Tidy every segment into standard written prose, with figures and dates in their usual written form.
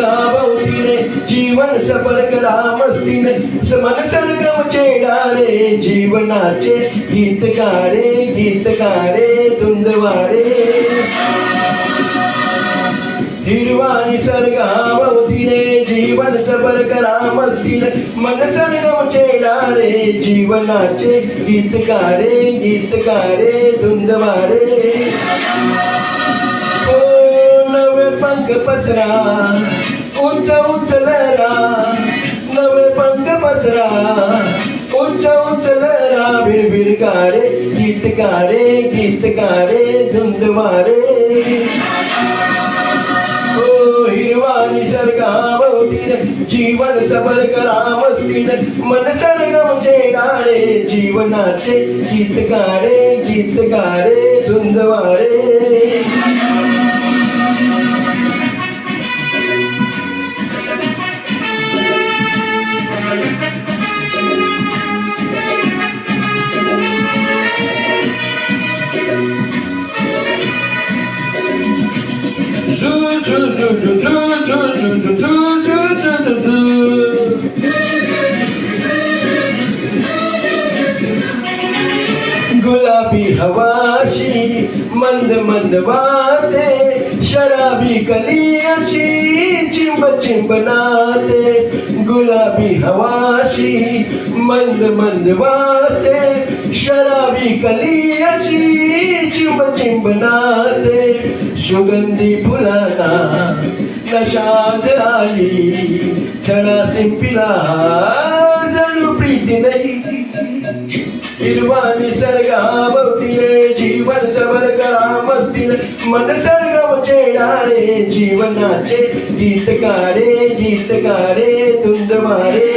सर्गाभोवतीने जीवन सफल करा मस्तीने मन सरगम चेडारे जीवनाचे गीतकारे धुंदवारे हिरवा निसर्गाभोवतीने जीवन सफल करा मस्तीने मन सरगम चेडारे जीवनाचे गीतकारे धुंदवारे ओ नवे पंख पसरा उंच लहरा नवे पंख पसरा उंच लहरा बिरबिरकारे गीतकारे धुंदवारे ओ हिरवा निसर्गाभोवतीने जीवन सफल करा मस्तीने मन सरगम चेडारे जीवनाचे गीतकारे धुंदवारे गुलाबी हवाशी मंद वाटे शराबी कली अशी चिंब नाते गुलाबी हवाशी मंद वाटे शराबी कली अशी चिंब नाते सुगंधी फुलांना नशात आली सणा सिंपिला जणू प्रीती नाही हिरवा निसर्गाभोवतीने जीवन सफल करा मस्तीने मन सरगम चेडारे जीवनाचे गीतकारे धुंदवारे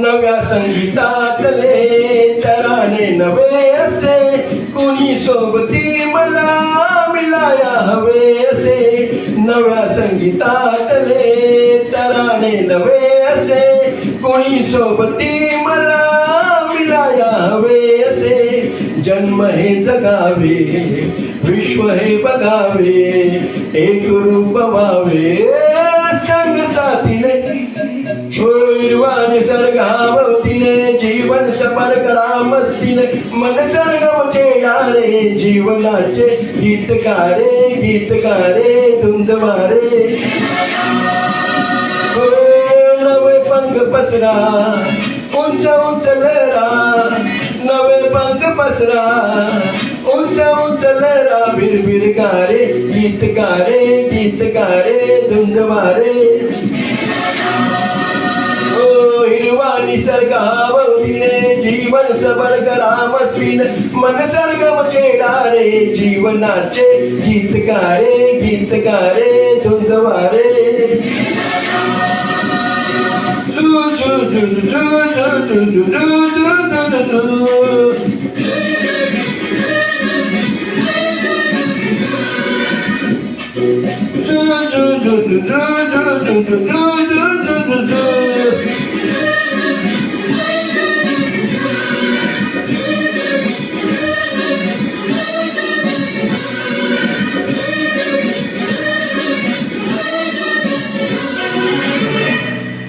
नव्या संगीतातले तराने नवे असे कुणी सोबती मला मिळाया हवे असे नव्या संगीतातले तराने नवे असे कुणी सोबती मला मिळाया हवे असे जन्म हे जगावे विश्व हे बघावे एक रूप व्हावे संग साथीने हिरवा निसर्गाभोवतीने जीवन सफल करा मस्तीने मन सरगम चेडारे जीवनाचे गीतकारे धुंदवारे ओ नवे पंख पसरा उंच लहरा नवे पंख पसरा उंच लहरा बिरबिरकारे गीतकारे धुंदवारे हिरवा निसर्गाभोवतीने जीवन सफल करा मस्तीने मन सरगम चेडारे जीवनाचे गीतकारे धुंदवारे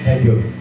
Thank you.